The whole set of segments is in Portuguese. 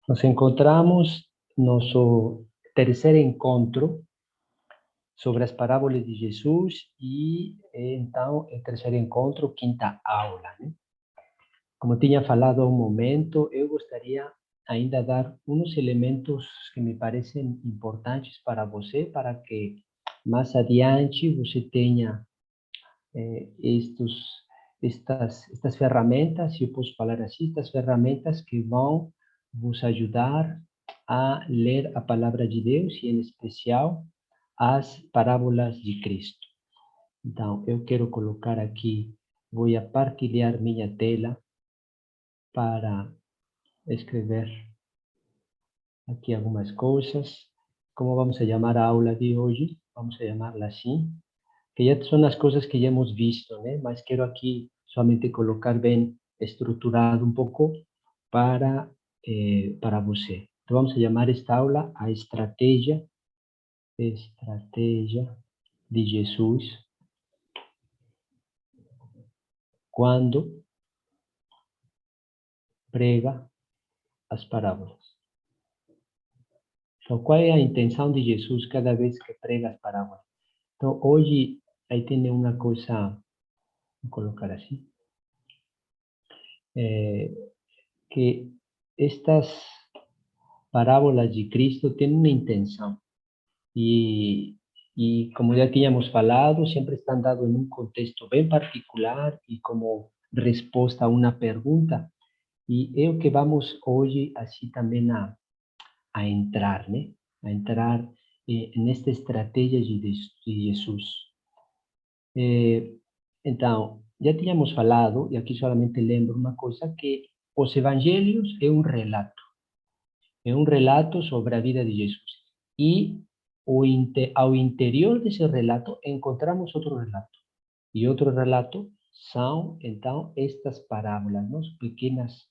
Nos encontramos nosso terceiro encontro sobre as parábolas de Jesus e, então, o terceiro encontro, quinta aula, né? Como tinha falado há um momento, eu gostaria ainda dar uns elementos que me parecem importantes para você, para que mais adiante você tenha estas ferramentas, se eu posso falar assim, estas ferramentas que vão vos ajudar a ler a palavra de Deus e, em especial, as parábolas de Cristo. Então, eu quero colocar aqui, vou partilhar minha tela para escrever aqui algumas coisas. Como vamos a chamar a aula de hoje? Vamos a chamá-la assim, que já são as coisas que já hemos visto, né? Mas quero aqui somente colocar bem estruturado um pouco para você. Então, vamos a chamar esta aula a estratégia de Jesus quando prega as parábolas. Então, qual é a intenção de Jesus cada vez que prega as parábolas? Então, hoje, aí tem uma coisa, vou colocar assim, que estas parábolas de Cristo têm uma intenção. E como já tínhamos falado, sempre estão dados em um contexto bem particular e como resposta a uma pergunta. E é o que vamos hoje, assim, também a entrar, né? A entrar nesta estratégia de Jesus. Então, já tínhamos falado, e aqui solamente lembro uma coisa, que os evangelhos é um relato sobre a vida de Jesus. E ao interior desse relato encontramos outro relato. E outro relato são, então, estas parábolas, não? Pequenos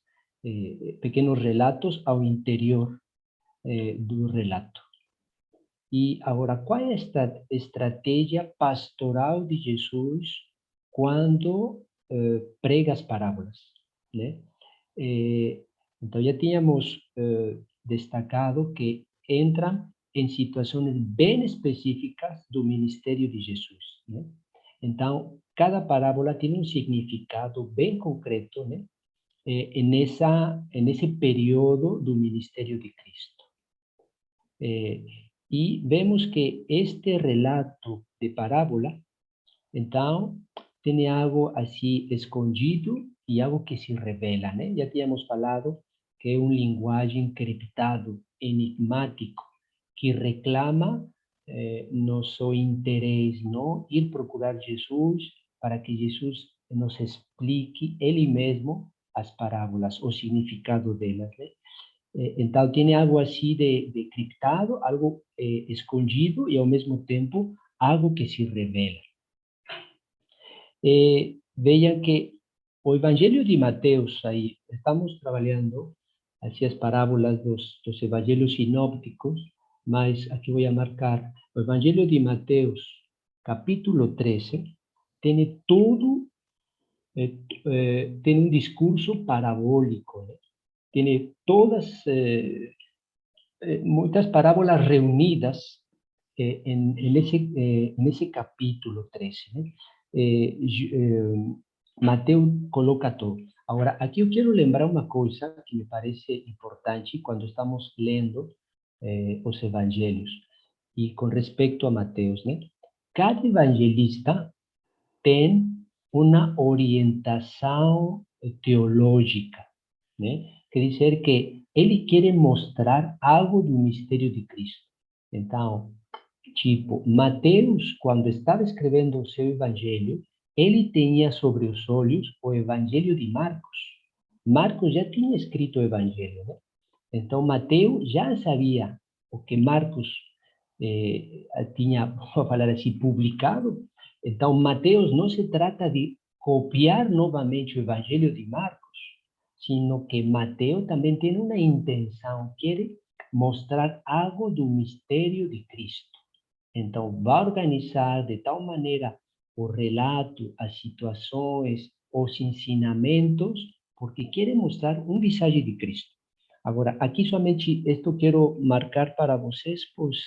relatos ao interior do relato. E agora, qual é esta estratégia pastoral de Jesus quando prega as parábolas, né? Então, já tínhamos destacado que entram em situações bem específicas do ministério de Jesus, né? Então, cada parábola tem um significado bem concreto, né? Nesse período do ministério de Cristo. E vemos que este relato de parábola, então, tem algo assim escondido e algo que se revela, né? Já tínhamos falado que é linguagem encriptado, enigmático, que reclama nosso interesse, não? Ir procurar Jesus para que Jesus nos explique ele mesmo as parábolas, o significado delas, né? Então, tem algo assim de criptado, algo escondido e, ao mesmo tempo, algo que se revela. Vejam que o Evangelho de Mateus, aí, estamos trabalhando assim, as parábolas dos evangelhos sinópticos, mas aqui vou marcar o Evangelho de Mateus, capítulo 13, tem todo, tem um discurso parabólico, né? Tem todas, muitas parábolas reunidas en ese capítulo 13, né? Mateus coloca todo. Agora, aqui eu quero lembrar uma coisa que me parece importante quando estamos lendo os evangelhos, e com respeito a Mateus, né? Cada evangelista tem uma orientação teológica, né? Quer dizer que ele quer mostrar algo do mistério de Cristo. Então, tipo, Mateus, quando estava escrevendo o seu evangelho, ele tinha sobre os olhos o evangelho de Marcos. Marcos já tinha escrito o evangelho, né? Então, Mateus já sabia o que Marcos tinha, vou falar assim, publicado. Então, Mateus não se trata de copiar novamente o evangelho de Marcos, sino que Mateus também tem uma intenção, quer mostrar algo do mistério de Cristo. Então, vai organizar de tal maneira o relato, as situações, os ensinamentos, porque quer mostrar um visagem de Cristo. Agora, aqui somente isto quero marcar para vocês, pois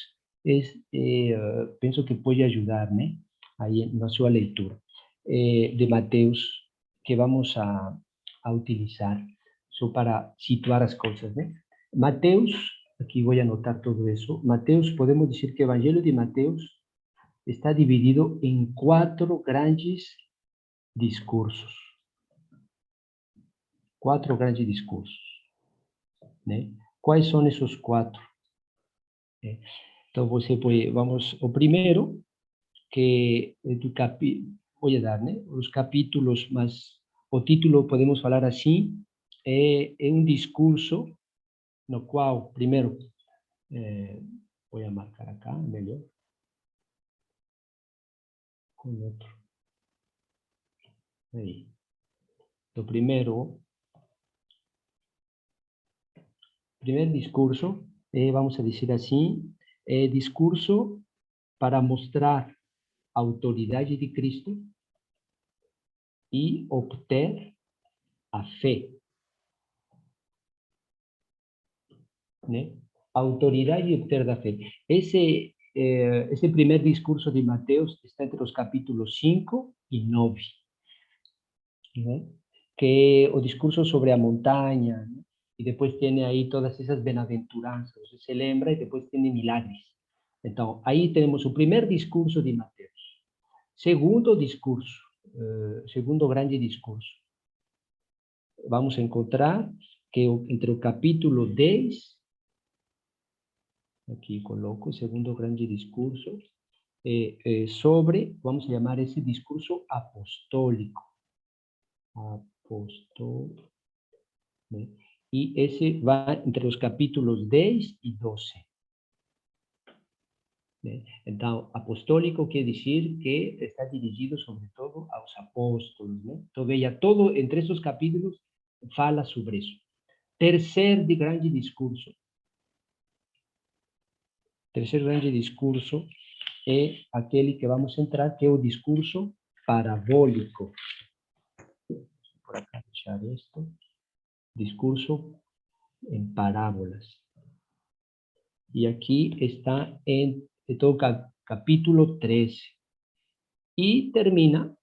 penso que pode ajudar, né? Aí na sua leitura de Mateus, que vamos a utilizar, só para situar as coisas, né? Mateus, aqui vou anotar todo isso. Mateus, podemos dizer que o Evangelho de Mateus está dividido em 4 grandes discursos. 4 grandes discursos, né? Quais são esses 4? Então, você pode, vamos, o primeiro, que é do vou dar, né? Os capítulos, mas o título, podemos falar assim, é um discurso no qual, primeiro, vou marcar acá, melhor, com outro, aí. O primeiro discurso, vamos a dizer assim, discurso para mostrar a autoridade de Cristo e obter a fé, né? A autoridade e obter da fé. Esse primeiro discurso de Mateus está entre os capítulos 5 e 9, né? Que é o discurso sobre a montanha, né? E depois tem aí todas essas bem-aventuranças, você se lembra, e depois tem milagres. Então, aí temos o primeiro discurso de Mateus. Segundo discurso, segundo grande discurso, vamos encontrar que entre o capítulo 10, aqui coloco o segundo grande discurso, sobre, vamos chamar esse discurso apostólico. Apostólico, né? E esse vai entre os capítulos 10 e 12. Né? Então, apostólico quer dizer que está dirigido sobretudo aos apóstolos. Né? Então, veja, todo entre esses capítulos fala sobre isso. Terceiro grande discurso. Terceiro grande discurso é aquele que vamos entrar, que é o discurso parabólico. Por acá deixar esto. Discurso en parábolas. Y aquí está en todo capítulo 13. Y termina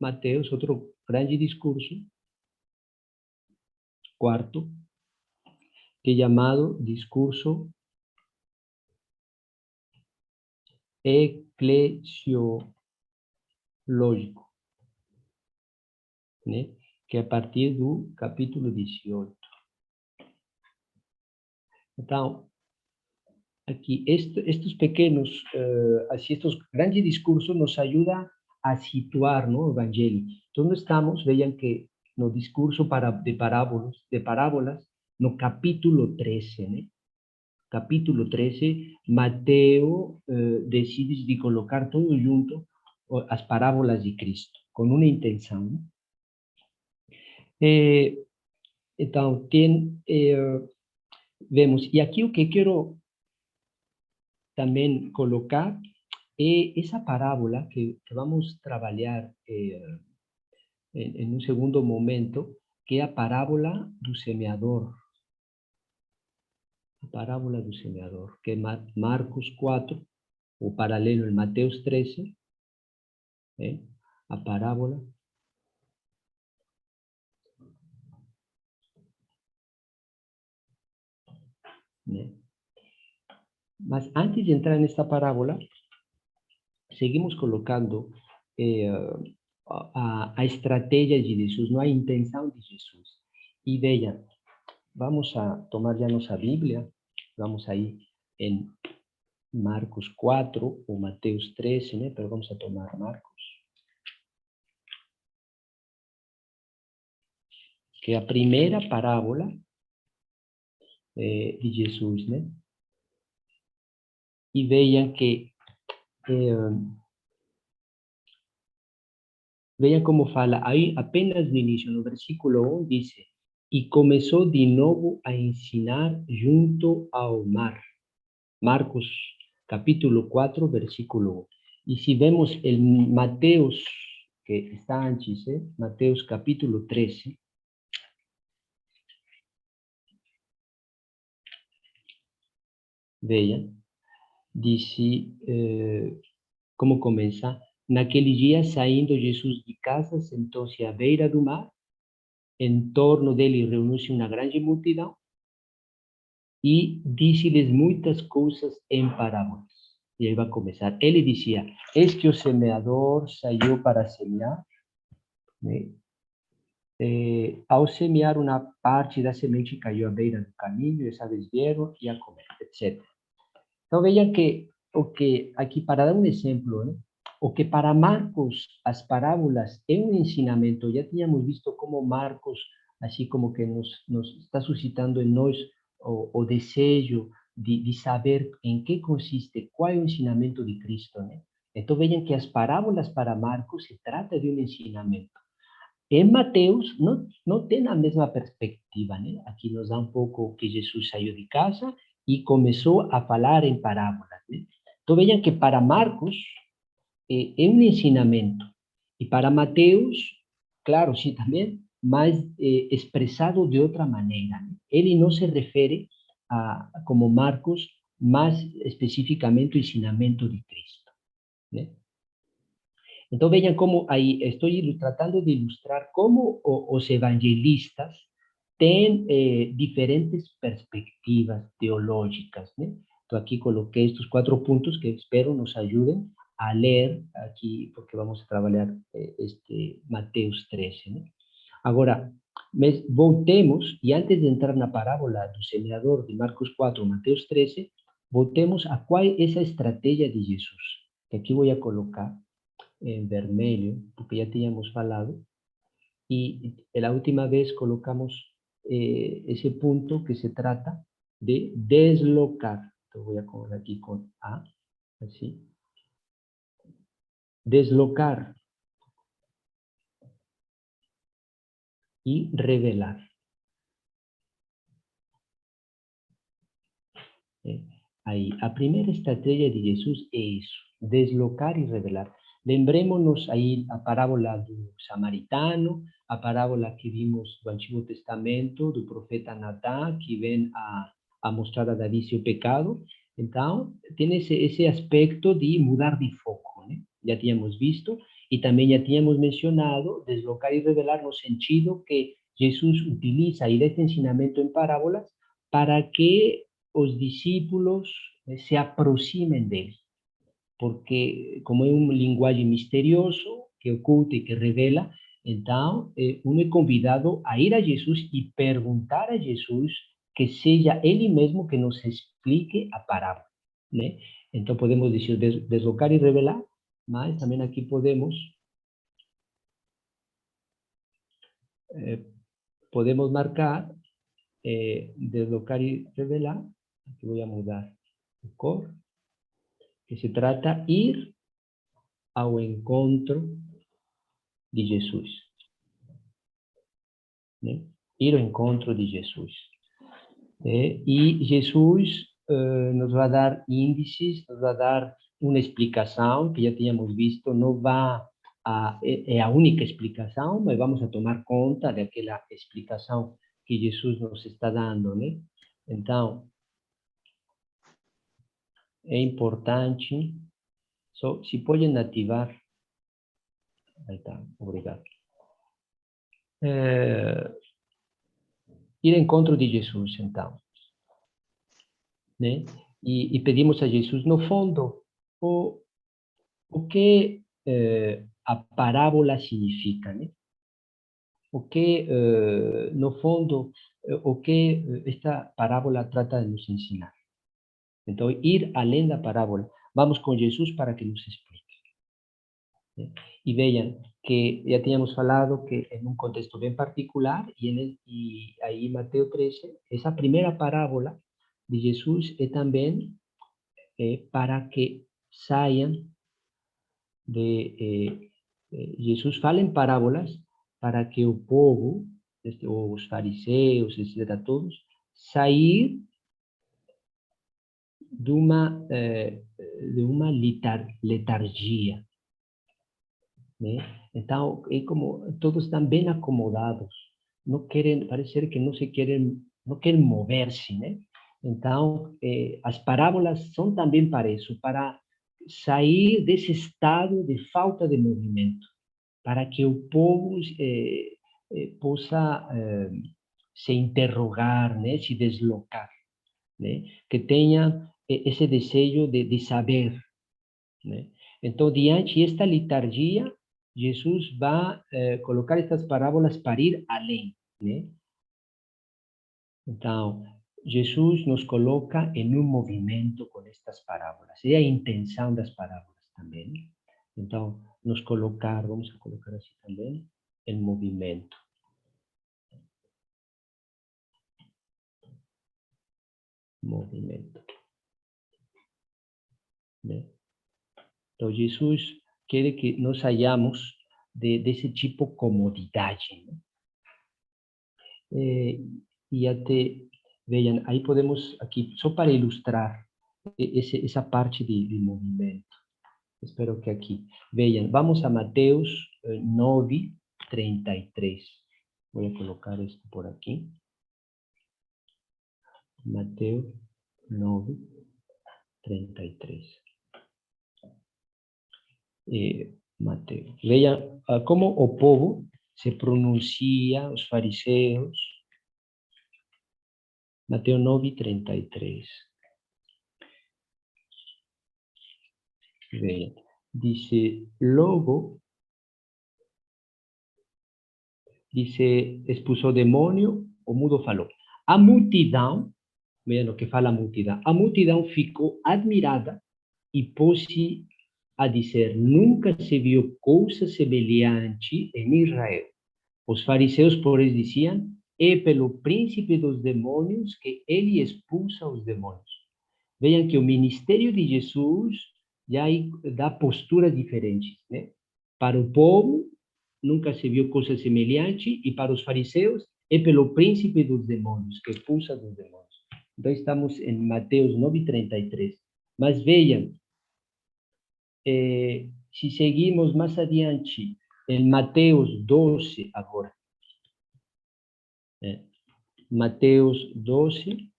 Mateos, otro gran discurso, cuarto, que es llamado discurso eclesiológico, ¿no? Que a partir del capítulo 18. Entonces, aquí estos pequeños, así estos grandes discursos nos ayudan a situar, ¿no? El Evangelio. Entonces, estamos, vean que no discurso de parábolas, no capítulo 13, ¿no? Capítulo 13, Mateo decide de colocar todo junto as parábolas de Cristo, con una intención, ¿no? Entonces, vemos, y aquí lo que quiero también colocar esa parábola que vamos a trabajar en un segundo momento, que es la parábola del semeador. La parábola del semeador, que es Marcos 4, o paralelo en Mateos 13, la parábola. Mas antes de entrar en esta parábola, seguimos colocando a estrategia de Jesús, no a intención de Jesús. Y vean, vamos a tomar ya nuestra Biblia, vamos ahí en Marcos 4 o Mateos 13, ¿no? Pero vamos a tomar Marcos. Que es la primera parábola de Jesús, ¿no? Y vean que vean cómo fala, ahí apenas de inicio, en el versículo 1 dice, y comenzó de nuevo a ensinar junto ao mar. Marcos capítulo 4, versículo 1. Y si vemos el Mateos, que está antes, Mateos capítulo 13, Vean, dice, como começa? Naquele dia, saindo Jesus de casa, sentou-se à beira do mar. Em torno dele reuniu-se uma grande multidão e disse-lhes muitas coisas em parábolas. E aí vai começar. Ele dizia: Eis que o semeador saiu para semear, né? Ao semear, uma parte da semente caiu à beira do caminho, e as aves vieram e a comer, etc. Então vejam que o que aqui, para dar um exemplo, né? O que para Marcos as parábolas é um ensinamento, já tínhamos visto como Marcos, assim como que nos está suscitando em nós o desejo de saber em que consiste, qual é o ensinamento de Cristo, né? Então vejam que as parábolas para Marcos se trata de um ensinamento. Em Mateus não tem a mesma perspectiva, né? Aqui nos dá um pouco que Jesus saiu de casa e começou a falar em parábolas, né? Então vejam que para Marcos é um ensinamento e para Mateus, claro, sim também, mas expressado de outra maneira, né? Ele não se refere como Marcos, mais especificamente o ensinamento de Cristo, né? Então vejam como aí estou tratando de ilustrar como os evangelistas têm diferentes perspectivas teológicas, né? Então aqui coloquei estes 4 pontos que espero nos ajudem a ler aqui, porque vamos a trabalhar este Mateus 13, né? Agora, voltemos, e antes de entrar na parábola do semeador de Marcos 4, Mateus 13, voltemos a qual é essa estratégia de Jesus, que aqui vou a colocar en vermelho, porque ya teníamos falado, y la última vez colocamos ese punto que se trata de deslocar. Lo voy a colocar aquí con A, así. Deslocar y revelar. Ahí, a primera estrategia de Jesús es eso, deslocar y revelar. Lembrémonos aí a parábola do samaritano, a parábola que vimos do Antigo Testamento, do profeta Natã, que vem a mostrar a Davi seu pecado. Então, tem esse aspecto de mudar de foco, né? Já tínhamos visto, e também já tínhamos mencionado deslocar e revelar no sentido que Jesus utiliza aí este ensinamento em parábolas para que os discípulos se aproximen dele, porque como é um linguagem misterioso, que oculta e que revela, então um é convidado a ir a Jesus e perguntar a Jesus que seja ele mesmo que nos explique a parábola, né? Então podemos dizer deslocar e revelar, mas também aqui podemos marcar deslocar y revelar. Aquí voy a mudar el color, que se trata ir ao encontro de Jesus, né? Ir ao encontro de Jesus. E Jesus nos vai dar índices, nos vai dar uma explicação que já tínhamos visto, não vai é a única explicação, mas vamos a tomar conta daquela explicação que Jesus nos está dando, né? Então, é importante, se podem ativar, aí está, obrigado. Ir ao encontro de Jesus, então, né? E pedimos a Jesus, no fundo, o que a parábola significa, né? O que, no fundo, o que esta parábola trata de nos ensinar. Então, ir além da parábola. Vamos com Jesus para que nos explique. ¿Sí? Y vean que ya teníamos falado que en un contexto bien particular, y ahí Mateo 13, esa primera parábola de Jesús es también para que saiam Jesús fala en parábolas para que o povo, os fariseus, etc., todos, sair de uma letargia, né? Então, é como todos estão bem acomodados, não querem, parece ser que não querem mover-se, né? Então, as parábolas são também para isso, para sair desse estado de falta de movimento, para que o povo possa se interrogar, né, se deslocar, né, que tenha esse desejo de saber, né. Então, diante esta letargia, Jesus vai colocar estas parábolas para ir além, né. Então, Jesus nos coloca em um movimento com estas parábolas. É a intenção das parábolas também. Então, nos colocar, vamos a colocar assim também, em movimento. Movimento. Né? Então, Jesus quer que nós saiamos desse tipo de comodidade. Né? E até, vejam, aí podemos, aqui, só para ilustrar essa parte de movimento. Espero que aqui. Vean, vamos a Mateus 9:33. Voy a colocar esto por aquí. Mateus 9:33. Mateus. Vean cómo o povo se pronuncia, los fariseos. Mateo 9:33. Vean, dice, logo, dice, expulsó demonio, o mudo falou. A multidão, vean o que fala a multidão ficou admirada e pôs-se a dizer, nunca se viu coisa semelhante em Israel. Os fariseus, porém, diziam, é pelo príncipe dos demônios que ele expulsa os demônios. Vejam que o ministério de Jesus já dá posturas diferentes, né? Para o povo, nunca se viu coisa semelhante, e para os fariseus, é pelo príncipe dos demônios, que expulsa dos demônios. Então, estamos em Mateus 9:33. Mas vejam, se seguimos mais adiante, em Mateus 12 agora. Mateus 12,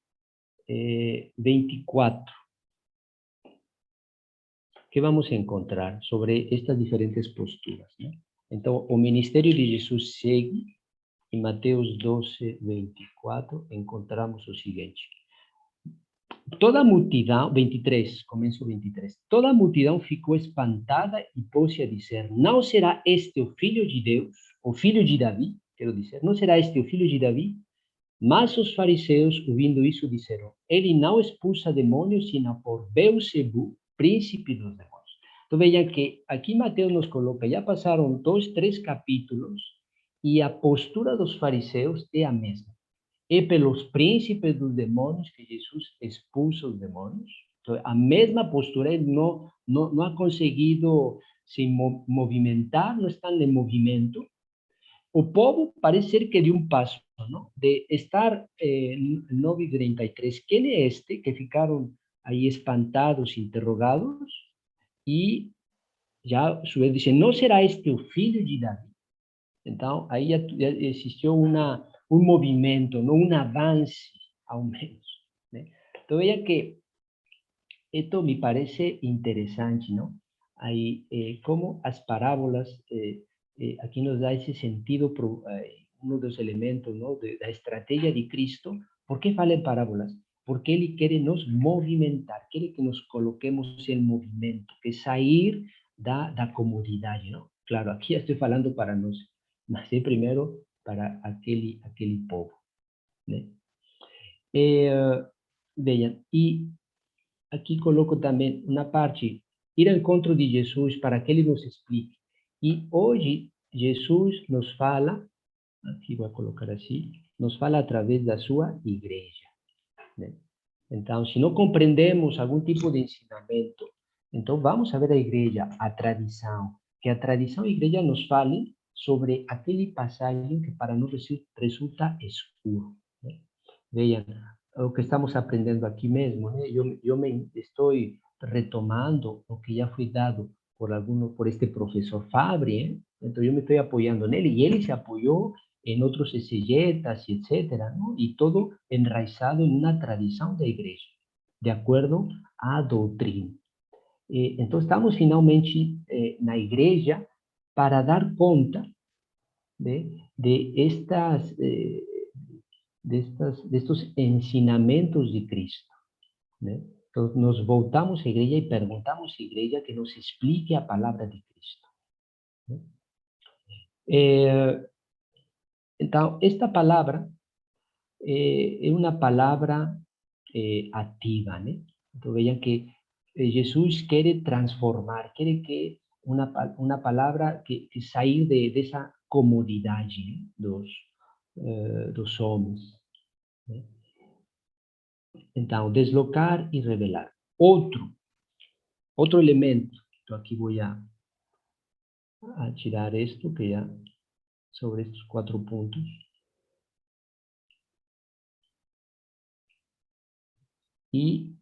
24. Que vamos a encontrar sobre estas diferentes posturas, né? Então, o ministério de Jesus segue, em Mateus 12, 24, encontramos o seguinte. Toda a multidão, 23, começo 23, toda a multidão ficou espantada e pôs-se a dizer, não será este o filho de Deus, o filho de Davi, quero dizer, não será este o filho de Davi? Mas os fariseus, ouvindo isso, disseram, ele não expulsa demônios, sino por Beelzebub, príncipe dos demônios. Então, vejam que aqui Mateus nos coloca, já passaram 2, 3 capítulos, e a postura dos fariseus é a mesma. É pelos príncipes dos demônios que Jesus expulsa os demônios. Então, a mesma postura, ele não ha conseguido se movimentar, não está em movimento. O povo parece ser que deu um passo, não? De estar 9:33, quem é este? Que ficaram aí espantados, interrogados, e já a sua vez dizem, não será este o filho de Davi? Então, aí já existiu um movimento, não um avanço, ao menos. Né? Então, veja que isto me parece interessante, não? Aí, como as parábolas aqui nos dá esse sentido, um dos elementos, não, da estratégia de Cristo. Por que fala em parábolas? Porque ele quer nos movimentar, quer que nos coloquemos em movimento, que sair da comodidade, não? Claro, aqui estou falando para nós, mas é primeiro para aquele povo, né? Vejam, e aqui coloco também uma parte, ir ao encontro de Jesus para que ele nos explique. E hoje, Jesus nos fala, aqui vou colocar assim, nos fala através da sua igreja. Né? Então, se não compreendemos algum tipo de ensinamento, então vamos a ver a igreja, a tradição, que a tradição e a igreja nos fale sobre aquele passagem que para nós resulta escuro. Né? Vejam, o que estamos aprendendo aqui mesmo, né? Eu me estou retomando o que já foi dado por este professor Fabri, então eu me estou apoiando nele, e ele se apoiou en otros exegetas, y etcétera, ¿no? Y todo enraizado en una tradición de iglesia, de acuerdo a doutrina. Entonces, estamos finalmente na igreja para dar conta de estos ensinamentos de Cristo, né? Entonces, nos voltamos à igreja e perguntamos à igreja que nos explique a palavra de Cristo, né? Então, esta palavra é uma palavra ativa, né? Então, vejam que Jesus quer transformar, quer que uma palavra que sair dessa comodidade, né? dos homens, né? Então, deslocar e revelar. Outro elemento, então aqui vou a tirar isto, que já sobre estes 4 pontos. E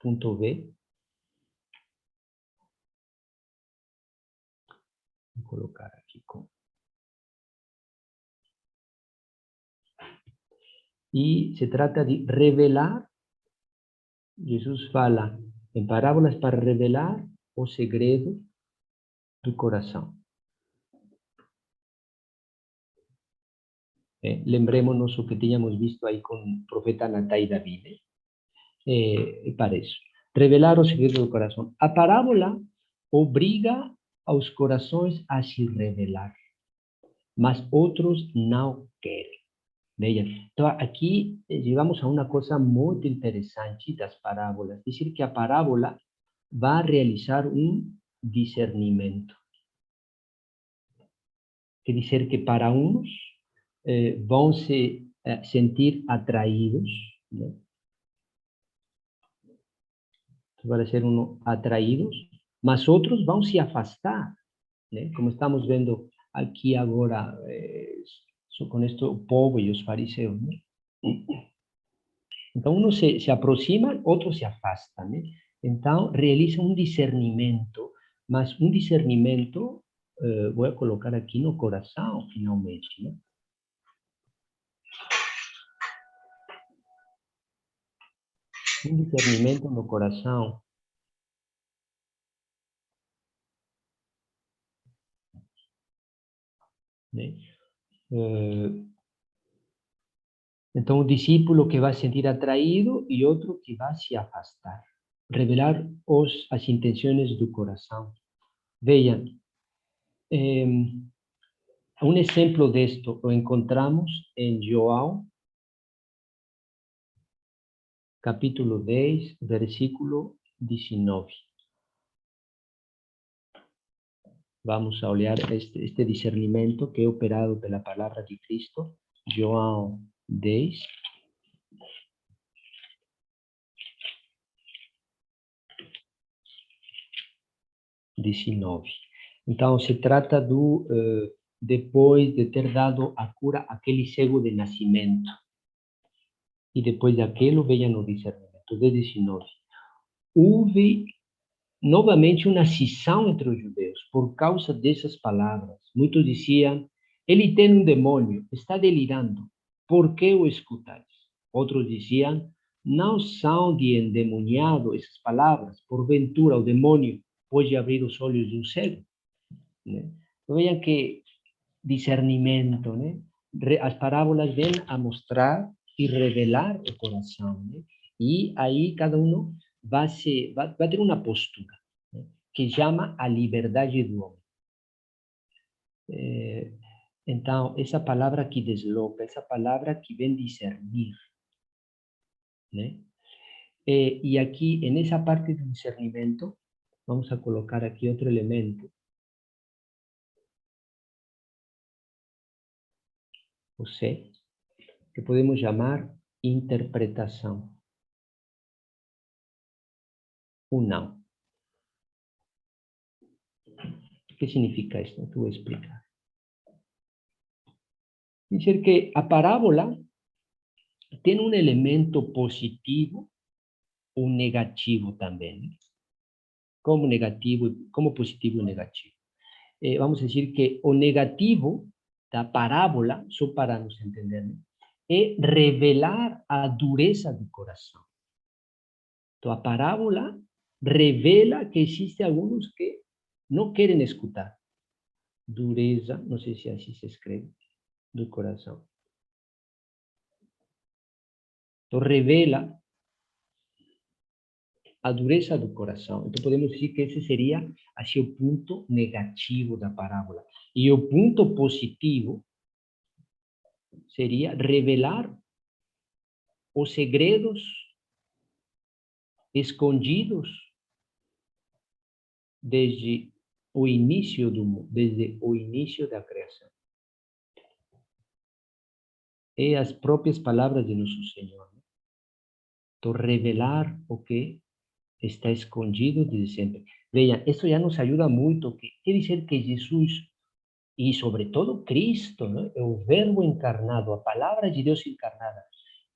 ponto B, vou colocar aqui com. E se trata de revelar. Jesus fala em parábolas para revelar o segredo do coração. Lembremos-nos o que tínhamos visto aí com o profeta Natã e Davi. Para isso. Revelar o segredo do coração. A parábola obriga aos corações a se revelar, mas outros não querem. Vejam, então aqui chegamos a uma coisa muito interessante das parábolas, dizer que a parábola vai realizar discernimento. Quer dizer que para uns vão se sentir atraídos, né? Vai ser atraídos, mas outros vão se afastar, né? Como estamos vendo aqui agora, com este o povo e os fariseus, né? Então, uns se aproximam, outros se afastam, né? Então, realizam discernimento, mas discernimento, vou colocar aqui no coração, finalmente, né? Discernimento no coração. Né? Então, o discípulo que vai se sentir atraído e outro que vai se afastar. Revelar as intenções do coração. Vejam, exemplo disto lo encontramos em João, capítulo 10, versículo 19. Vamos a olhar este discernimento que é operado pela palavra de Cristo. João 10. Então, se trata depois de ter dado a cura àquele cego de nascimento. E depois daquilo, vejam o discernimento. 19. Houve novamente uma cisão entre os judeus por causa dessas palavras. Muitos diziam, ele tem demônio, está delirando, por que o escutais? Outros diziam, não são de endemoniado essas palavras, porventura o demônio pode abrir os olhos de cego? Né? Então, vejam que discernimento, né? As parábolas vêm a mostrar e revelar o coração, né? E aí cada vai ter uma postura, né? Que chama a liberdade do homem. Então, essa palavra que desloca, essa palavra que vem discernir, né? E aqui, nessa parte do discernimento, vamos a colocar aqui outro elemento. O C, que podemos chamar interpretação. O não. O que significa isto? Eu vou explicar. Dizer que a parábola tem elemento positivo ou negativo também. Como negativo, como positivo e negativo. Vamos dizer que o negativo da parábola, só para nos entender, né? É revelar a dureza do coração. Então, a parábola revela que existem alguns que não querem escutar. Dureza, não sei se assim se escreve, do coração. Então, revela a dureza do coração. Então, podemos dizer que esse seria assim, o ponto negativo da parábola. E o ponto positivo seria revelar os segredos escondidos desde o início do mundo, desde o início da criação. É as próprias palavras de nosso Senhor. Né? Então, revelar o que está escondido desde sempre. Veja, isso já nos ajuda muito. Quer dizer que Jesus, e sobre todo Cristo, né? O Verbo encarnado, a palavra de Deus encarnada,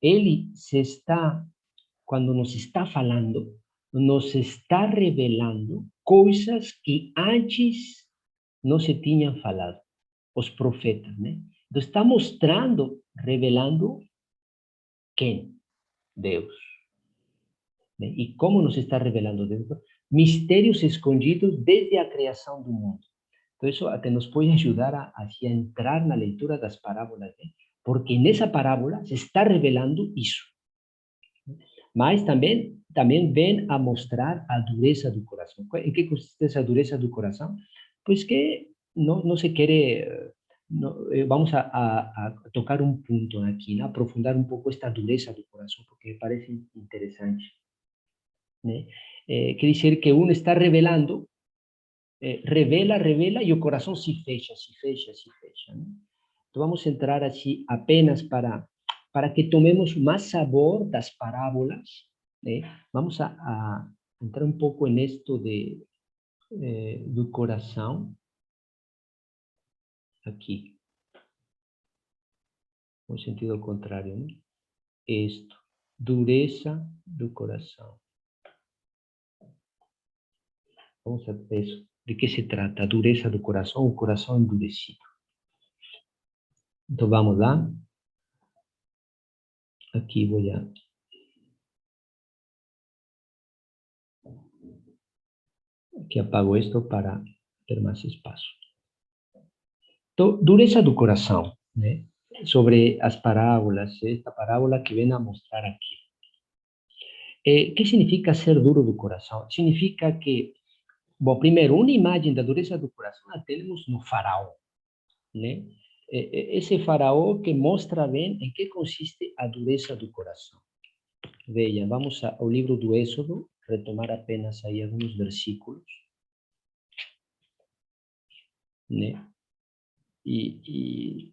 ele se está, quando nos está falando, nos está revelando coisas que antes não se tinham falado, os profetas, né? Então, está mostrando, revelando quem? Deus. Né? E como nos está revelando Deus? Mistérios escondidos desde a criação do mundo. Então, isso até nos pode ajudar a entrar na leitura das parábolas, né? Porque nessa parábola se está revelando isso. Mas também vem a mostrar a dureza do coração. Em que consiste essa dureza do coração? Pois que não se quer... vamos a tocar um ponto aqui, né? Aprofundar um pouco esta dureza do coração, porque parece interessante. Né? Quer dizer que um está revelando, revela, e o coração se fecha. Né? Então, vamos entrar assim apenas para que tomemos mais sabor das parábolas. Né? Vamos a entrar um pouco nisto do coração, aqui, no sentido contrário. Né? Isto, dureza do coração. Vamos a ver isso. ¿De que se trata? A dureza do coração, o coração endurecido. Então, vamos lá. Aqui vou Aqui apago isto para ter mais espaço. Então, dureza do coração, né? Sobre as parábolas, esta parábola que vem a mostrar aqui. ¿Qué significa ser duro do coração? Significa que, bom, primeiro, uma imagem da dureza do coração a temos no faraó, né? Esse faraó que mostra bem em que consiste a dureza do coração. Veja, vamos ao livro do Êxodo, retomar apenas aí alguns versículos, né? E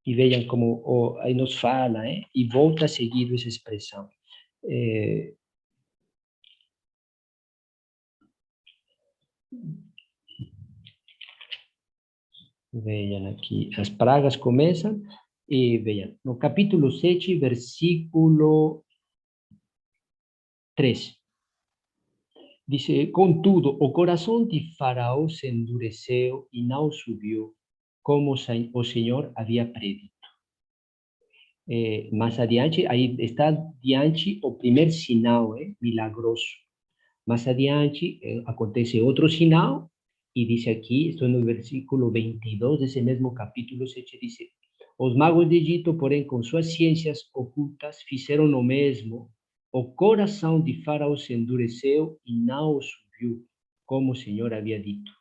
vejam como aí nos fala, e volta a seguir essa expressão. Vejam aqui, as pragas começam, e vejam, no capítulo 7, versículo 3. Dice, contudo, o coração de Faraó se endureceu e não subiu, como o Senhor havia predito. Mais adiante, aí está diante o primeiro sinal, milagroso. Mais adiante, acontece outro sinal, e diz aqui, estou no versículo 22 desse mesmo capítulo 7, diz: os magos de Egito, porém, com suas ciências ocultas, fizeram o mesmo. O coração de Faraó se endureceu e não subiu, como o Senhor havia dito.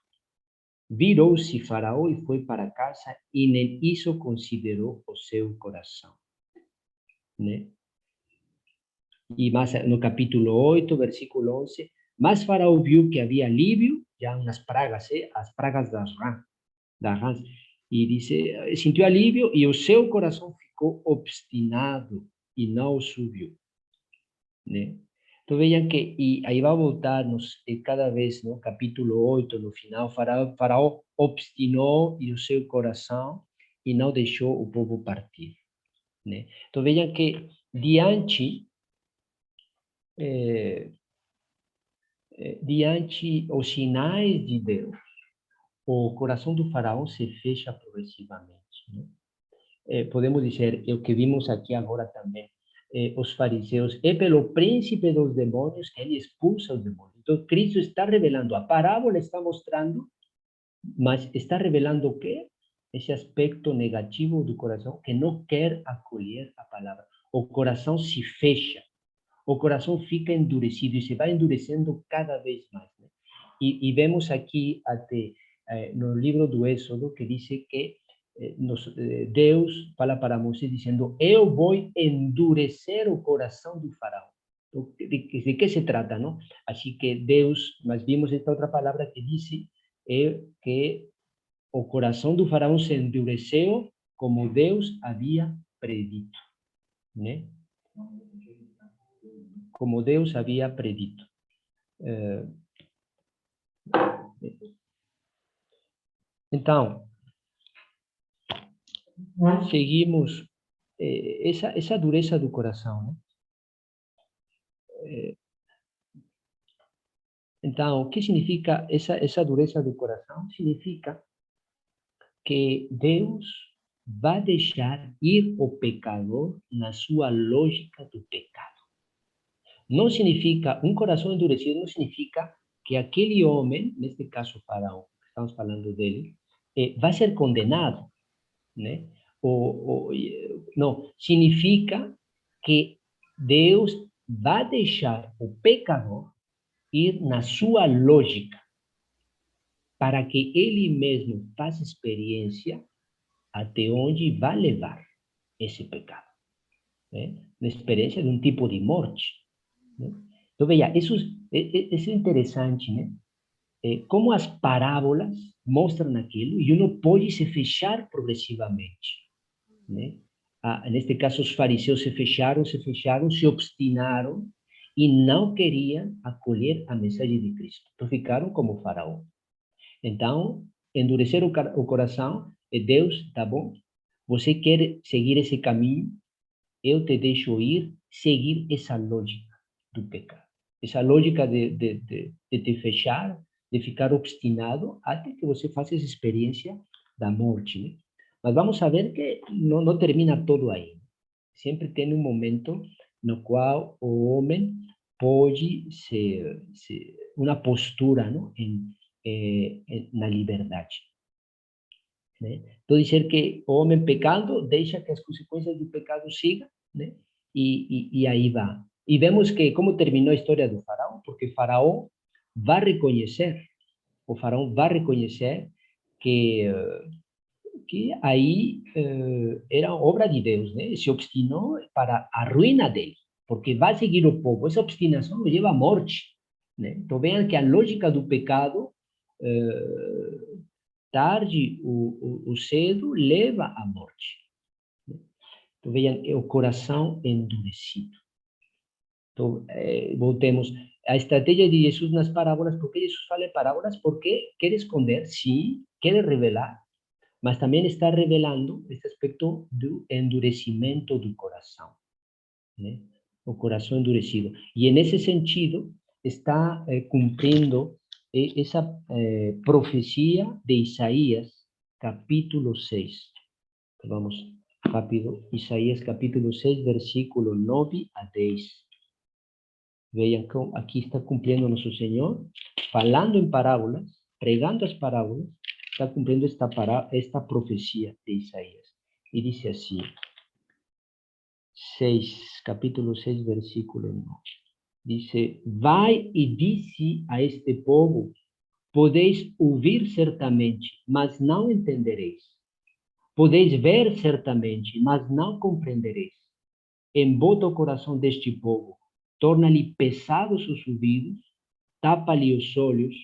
Virou-se Faraó e foi para casa, e nem isso considerou o seu coração. Né? E mais no capítulo 8, versículo 11, mas Faraó viu que havia alívio, já umas pragas, as pragas das rãs, e disse, sentiu alívio, e o seu coração ficou obstinado e não subiu. Né? Então vejam que, e aí vai voltar-nos cada vez, no capítulo 8, no final, Faraó obstinou e o seu coração e não deixou o povo partir. Né? Então vejam que diante os sinais de Deus, o coração do faraó se fecha progressivamente. né? Podemos dizer, é o que vimos aqui agora também, os fariseus, é pelo príncipe dos demônios que ele expulsa os demônios. Então, Cristo está revelando, a parábola está mostrando, mas está revelando o quê? Esse aspecto negativo do coração que não quer acolher a palavra. O coração se fecha, o coração fica endurecido e se vai endurecendo cada vez mais, né? E vemos aqui até no livro do Êxodo que diz que Deus fala para Moisés dizendo: eu vou endurecer o coração do faraó. Então, de que se trata, não? Assim que Deus, nós vimos esta outra palavra que diz que o coração do faraó se endureceu como Deus havia predito, né? Como Deus havia predito. Então, seguimos essa dureza do coração, né? Então, o que significa essa dureza do coração? Significa que Deus vai deixar ir o pecador na sua lógica do pecado. Não significa, um coração endurecido não significa que aquele homem, neste caso o faraó, estamos falando dele, vai ser condenado, né? Não, significa que Deus vai deixar o pecador ir na sua lógica, para que ele mesmo faça experiência até onde vai levar esse pecado, né? Na experiência de um tipo de morte, né? Então, veja, isso é interessante, né? Como as parábolas mostram aquilo e uno pode se fechar progressivamente, né? Neste caso, os fariseus se fecharam, se obstinaram e não queriam acolher a mensagem de Cristo. Então, ficaram como faraó. Então, endurecer o coração é Deus, tá bom? Você quer seguir esse caminho? Eu te deixo ir, seguir essa lógica do pecado. Essa lógica de te fechar, de ficar obstinado, até que você faça essa experiência da morte, né? Mas vamos saber que não termina todo aí. Sempre tem um momento no qual o homem pode ser uma postura, não? Na liberdade, né? Então, dizer que o homem pecando deixa que as consequências do pecado sigam, né? E aí vai. E vemos que como terminou a história do faraó, porque Faraó vai reconhecer, o faraó vai reconhecer que aí era obra de Deus, né? Se obstinou para a ruína dele, porque vai seguir o povo. Essa obstinação lo leva à morte, né? Então, vejam que a lógica do pecado tarde ou cedo leva à morte. Então, vejam, é o coração endurecido. Então, voltemos. A estratégia de Jesus nas parábolas, por que Jesus fala em parábolas? Porque quer esconder, sim, quer revelar, mas também está revelando esse aspecto do endurecimento do coração, né? O coração endurecido. E, nesse sentido, está cumprindo essa profecia de Isaías, capítulo 6. Vamos rápido. Isaías, capítulo 6, versículo 9 a 10. Vean que aqui está cumpriendo nosso Senhor, falando em parábolas, pregando as parábolas, está cumpriendo esta profecia de Isaías. E diz assim, 6, capítulo 6, versículo 9. Dice, vai e disse a este povo, podeis ouvir certamente, mas não entendereis. Podeis ver certamente, mas não compreendereis. Embota o coração deste povo, torna-lhe pesados os ouvidos, tapa-lhe os olhos,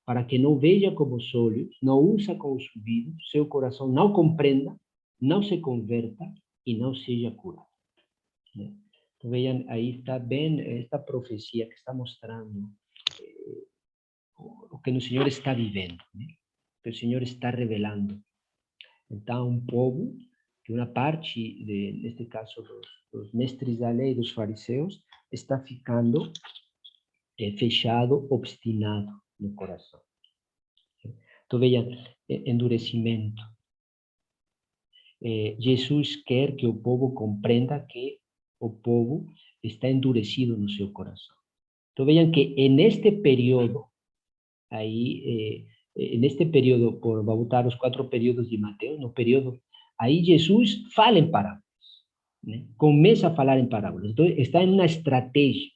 para que não veja com os olhos, não usa com os ouvidos, seu coração não compreenda, não se converta e não seja curado, né? Então, vejam, aí está bem esta profecia que está mostrando o que o Senhor está vivendo, né? O que o Senhor está revelando. Então, um povo, que uma parte, neste caso, dos mestres da lei, dos fariseus, está ficando fechado, obstinado no coração. Então, vejam, endurecimento. Jesus quer que o povo compreenda que o povo está endurecido no seu coração. Então vejam que neste período, aí, neste período, por botar os 4 períodos de Mateus, no período, aí Jesus fala em parábolas, né? Começa a falar em parábolas. Então está em uma estratégia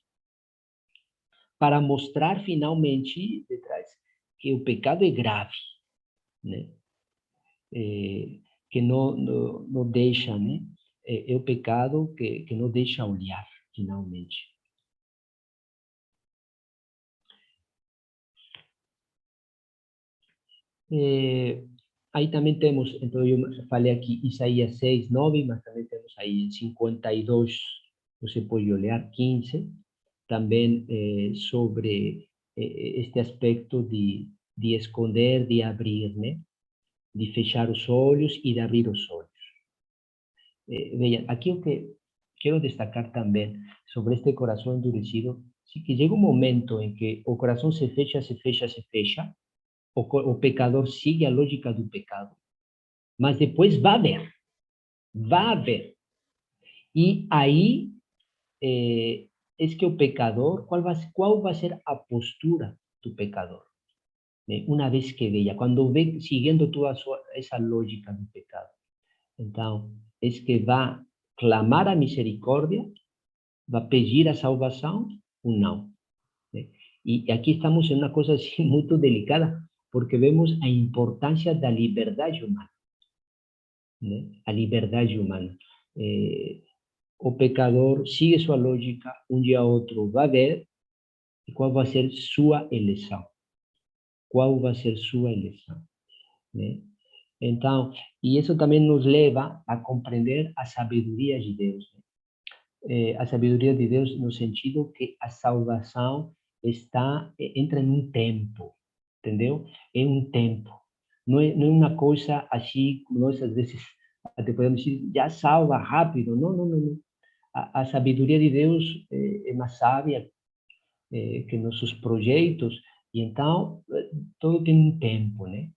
para mostrar finalmente detrás que o pecado é grave, né? Que não deixa, né? É o pecado que não deixa olhar, finalmente. Aí também temos, então eu falei aqui Isaías 6, 9, mas também temos aí em 52, você pode olhar, 15, também sobre este aspecto de esconder, de abrir, né? De fechar os olhos e de abrir os olhos. Vean, aquí lo que quiero destacar también sobre este corazón endurecido, sí que llega un momento en que el corazón se fecha, se fecha, se fecha, o pecador sigue a lógica del pecado, mas después va a ver, y ahí es que el pecador, ¿cuál va a ser la postura del pecador? Una vez que veía, cuando ve siguiendo toda esa lógica del pecado. Entonces, es que va a clamar a misericórdia, vai pedir a salvação ou não, né? E aqui estamos em uma coisa assim muito delicada, porque vemos a importância da liberdade humana, né? A liberdade humana. O pecador sigue sua lógica, um dia ou outro vai ver qual vai ser sua eleição. Qual vai ser sua eleição, né? Então, e isso também nos leva a compreender a sabedoria de Deus, né? A sabedoria de Deus no sentido que a salvação entra em um tempo, entendeu? É um tempo. Não é uma coisa assim, como nós às vezes até podemos dizer, já salva rápido. Não, não, não, não. A sabedoria de Deus é mais sábia que nossos projetos, e então tudo tem um tempo, né?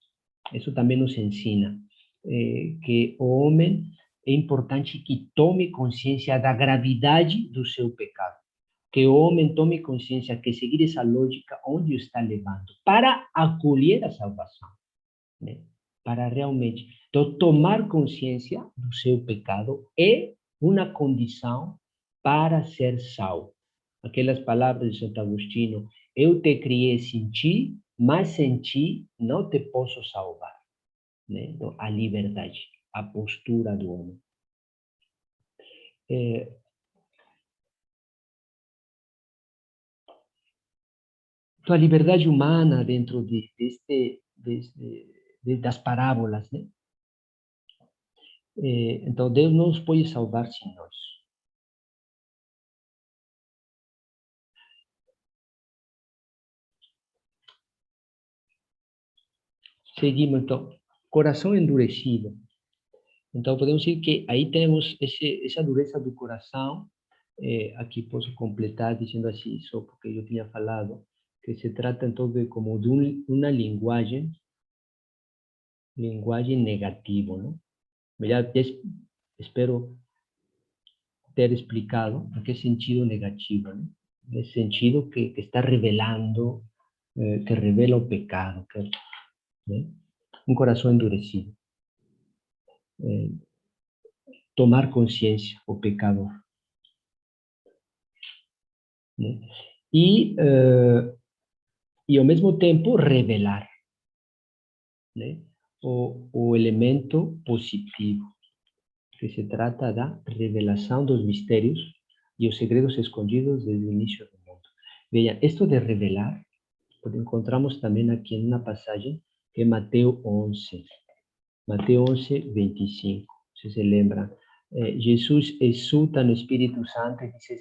Isso também nos ensina que o homem é importante que tome consciência da gravidade do seu pecado, que o homem tome consciência que seguir essa lógica onde está levando, para acolher a salvação, né? Para realmente. Então, tomar consciência do seu pecado é uma condição para ser salvo. Aquelas palavras de Santo Agostinho, eu te criei sem ti, mas sem ti não te posso salvar, né? Então, a liberdade, a postura do homem. Então, a liberdade humana dentro das parábolas, né? Então, Deus não nos pode salvar sem nós. Seguimos, então, coração endurecido. Então, podemos dizer que aí temos essa dureza do coração. Aqui posso completar dizendo assim, só porque eu tinha falado, que se trata então de como de uma linguagem negativa, não? Já espero ter explicado em que sentido negativo, né? Nesse sentido que está revelando, que revela o pecado, né? Um coração endurecido. Tomar consciência, o pecador, né? E ao mesmo tempo revelar, né? O elemento positivo, que se trata da revelação dos mistérios e os segredos escondidos desde o início do mundo. Veja, isto de revelar, encontramos também aqui em uma passagem que é Mateus 11. Mateus 11, 25. Se lembra, Jesus exulta no Espírito Santo e diz: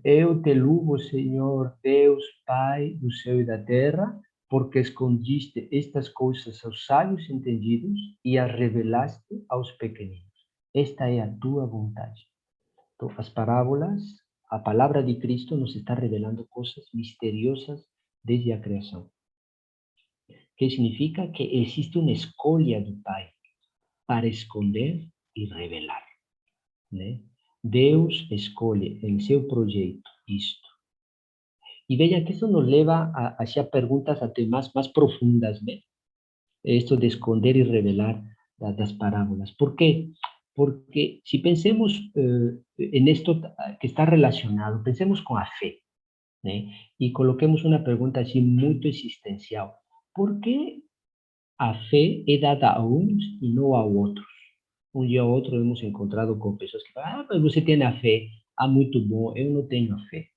eu te louvo, Senhor Deus, Pai do céu e da terra, porque escondiste estas coisas aos sábios entendidos e as revelaste aos pequeninos. Esta é a tua vontade. Então, as parábolas, a palavra de Cristo nos está revelando coisas misteriosas desde a criação. Que significa que existe uma escolha do Pai. para esconder e revelar, né? Deus escolhe em seu projeto isto. E veja que isso nos leva a hacer perguntas até mais profundas, né? Esto de esconder e revelar das parábolas. Por quê? Porque se pensemos en esto que está relacionado, pensemos com a fé, né? E coloquemos uma pergunta assim muito existencial. Por que a fé é dada a uns e não a outros? Um dia ou outro hemos encontrado com pessoas que falam, ah, mas você tem a fé, ah, muito bom, eu não tenho a fé.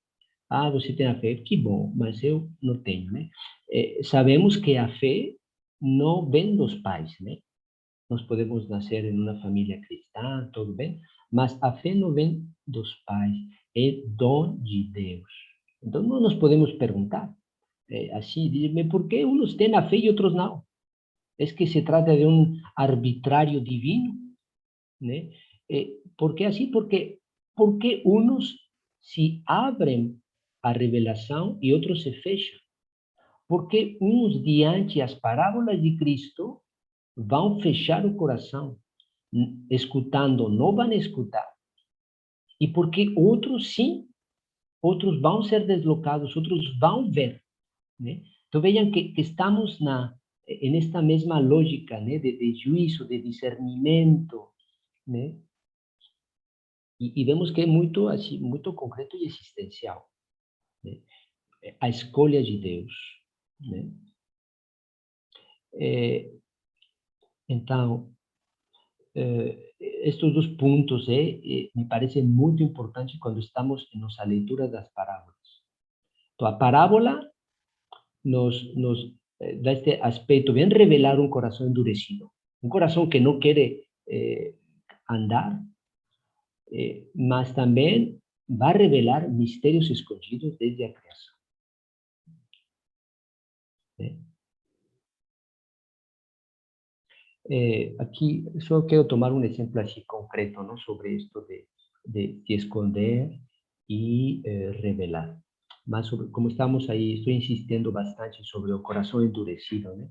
Ah, você tem a fé, que bom, mas eu não tenho, né? Sabemos que a fé não vem dos pais, né? Nós podemos nascer em uma família cristã, tudo bem, mas a fé não vem dos pais, é dom de Deus. Então, não nos podemos perguntar, assim, dizer, por que uns têm a fé e outros não? É que se trata de um arbitrário divino, né? ¿Por qué así? Porque unos se abrem a revelação e outros se fecham. Porque uns, diante as parábolas de Cristo, vão fechar o coração, escutando, não vão escutar. E porque outros, sim, outros vão ser deslocados, outros vão ver, né? Então vejam que estamos nesta mesma lógica, né, de juízo, de discernimento, né? E vemos que é muito assim, muito concreto e existencial, né? A escolha de Deus, né? É, então, estes dois pontos me parecem muito importantes quando estamos em nossa leitura das parábolas. Então, a parábola nos dá este aspecto, vem revelar um coração endurecido, um coração que não quer andar, mas também vai revelar mistérios escondidos desde a criação, né? Aqui só quero tomar um exemplo assim concreto, não, sobre isto de esconder e revelar. Mas como estamos aí, estou insistindo bastante sobre o coração endurecido, né?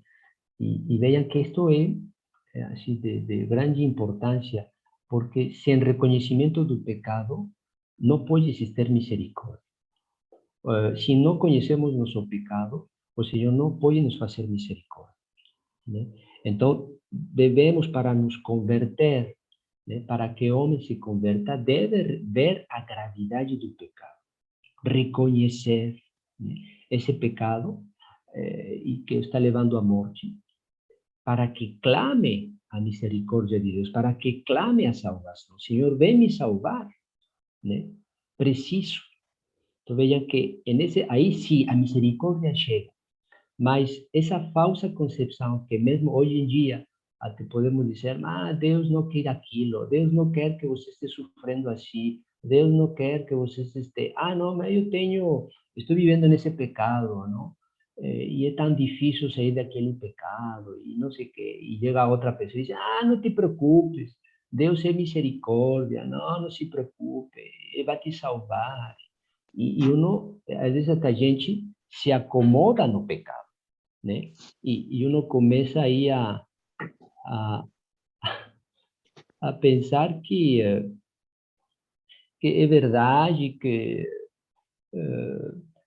E vejam que isto é assim, de grande importância, porque sem reconhecimento do pecado, não pode existir misericórdia. Se não conhecemos nosso pecado, o Senhor não pode nos fazer misericórdia, né? Então, devemos, para nos converter, né, para que o homem se converta, deve ver a gravidade do pecado, reconhecer, né, esse pecado e que está levando à morte, para que clame a misericórdia de Deus, para que clame a salvação. Senhor, vem me salvar, né? Preciso. Então, vejam que aí sim a misericórdia chega. Mas essa falsa concepção que mesmo hoje em dia até podemos dizer, ah, Deus não quer aquilo, Deus não quer que você esteja sofrendo assim, Deus não quer que você esteja, ah, não, mas estou vivendo nesse pecado, não? E é tão difícil sair daquele pecado, e não sei o quê. E chega outra pessoa e diz, ah, não te preocupes, Deus é misericórdia, não se preocupe, Ele vai te salvar. Às vezes, até a gente se acomoda no pecado, né? E uno começa aí a, a pensar que é verdade, que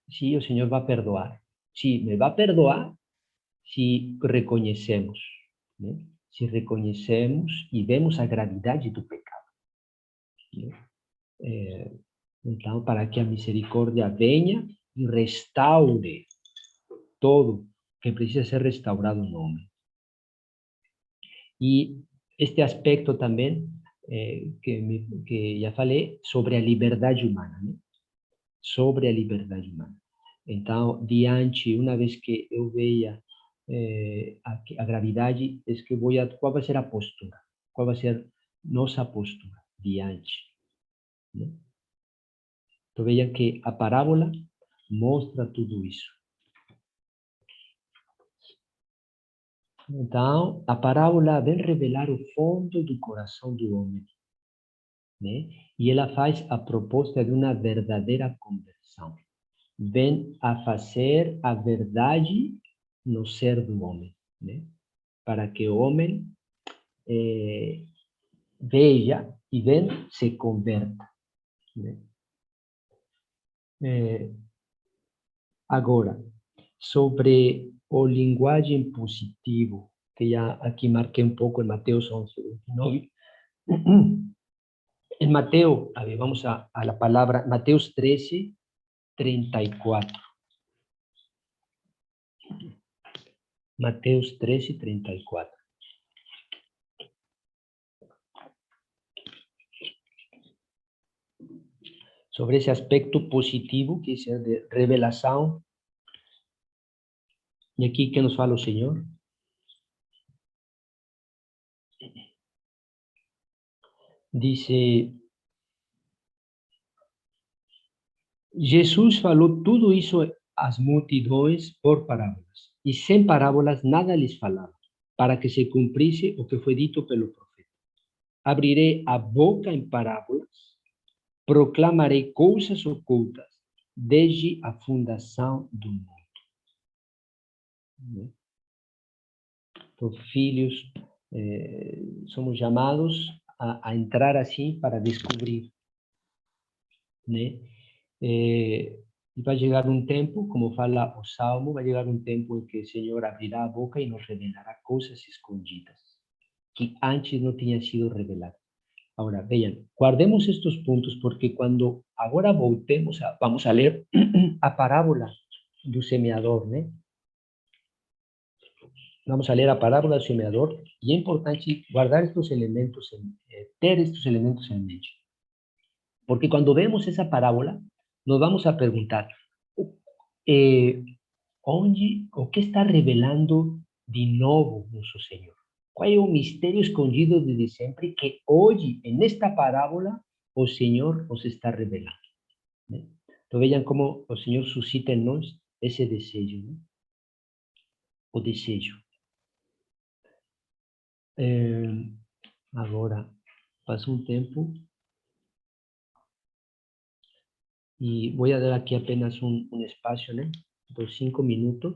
sim, o Senhor vai perdoar. Sim, me vai perdoar se reconhecemos, né? Se reconhecemos e vemos a gravidade do pecado, né? Então, para que a misericórdia venha e restaure todo que precisa ser restaurado no homem. E este aspecto também, que já falei, sobre a liberdade humana, né? Sobre a liberdade humana. Então, uma vez que eu veja a gravidade, qual vai ser a postura? Qual vai ser nossa postura diante, né? Então, veja que a parábola mostra tudo isso. Então, a parábola vem revelar o fundo do coração do homem, né? E ela faz a proposta de uma verdadeira conversão. Vem a fazer a verdade no ser do homem, né? Para que o homem veja e vendo, se converta. Né? Agora, sobre o linguagem positivo, que já aqui marquei um pouco em Mateus 11:29. En Mateo, a ver, vamos a la palabra, Mateos 13:34. Mateos 13:34. Sobre ese aspecto positivo, que es el de revelación. Y aquí, ¿qué nos fala el Señor? Dice, Jesús falou tudo isso às multidões por parábolas, e sem parábolas nada lhes falava, para que se cumprisse o que foi dito pelo profeta. Abrirei a boca em parábolas, proclamarei coisas ocultas desde a fundação do mundo. Então, filhos, somos chamados a entrar assim para descobrir, né? E vai chegar um tempo, como fala o Salmo, vai chegar um tempo em que o Senhor abrirá a boca e nos revelará coisas escondidas que antes não tinham sido reveladas. Agora, vean, guardemos estos puntos porque cuando ahora voltemos, vamos a leer a parábola do semeador, ¿no? Vamos a leer a parábola del semeador y es importante guardar estos elementos, tener estos elementos en mente. Porque cuando vemos esa parábola, nos vamos a preguntar, ¿o qué está revelando de nuevo nuestro Señor? ¿Cuál es el misterio escondido desde siempre que hoy, en esta parábola, el Señor nos está revelando? ¿No? Entonces, vean cómo el Señor suscita en nosotros ese deseo, ¿no? O deseo. Agora, passa um tempo e vou dar aqui apenas um espaço, né? Dos 5 minutos.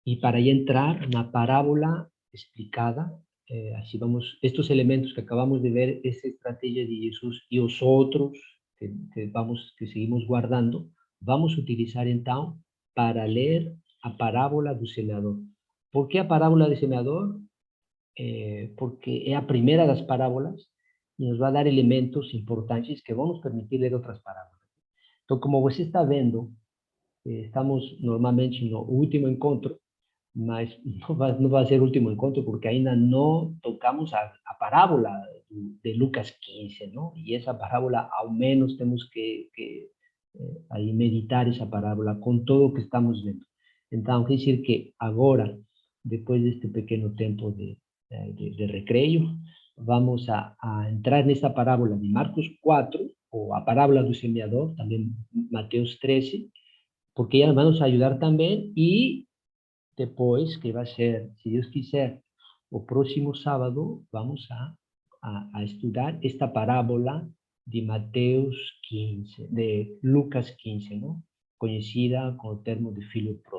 E para aí entrar na parábola explicada, assim vamos, estes elementos que acabamos de ver, essa estratégia de Jesus e os outros que seguimos guardando, vamos utilizar então para ler a parábola do semeador. Por que a parábola do semeador? Porque es la primera de las parábolas y nos va a dar elementos importantes que vamos a permitir leer otras parábolas. Entonces, como usted está viendo, estamos normalmente en el último encuentro, mas no va a ser último encuentro porque ainda no tocamos a parábola de Lucas 15, ¿no? Y esa parábola, al menos tenemos que ahí meditar esa parábola con todo lo que estamos viendo. Entonces, quiere decir que ahora, después de este pequeño tiempo de recreo, vamos a entrar en esta parábola de Marcos 4, o a parábola del semeador, también Mateos 13, porque ya nos vamos a ayudar también, y después, que va a ser, si Dios quiser, o próximo sábado, vamos a estudiar esta parábola de Mateos 15, de Lucas 15, ¿no? Conocida con el término de filho pródigo.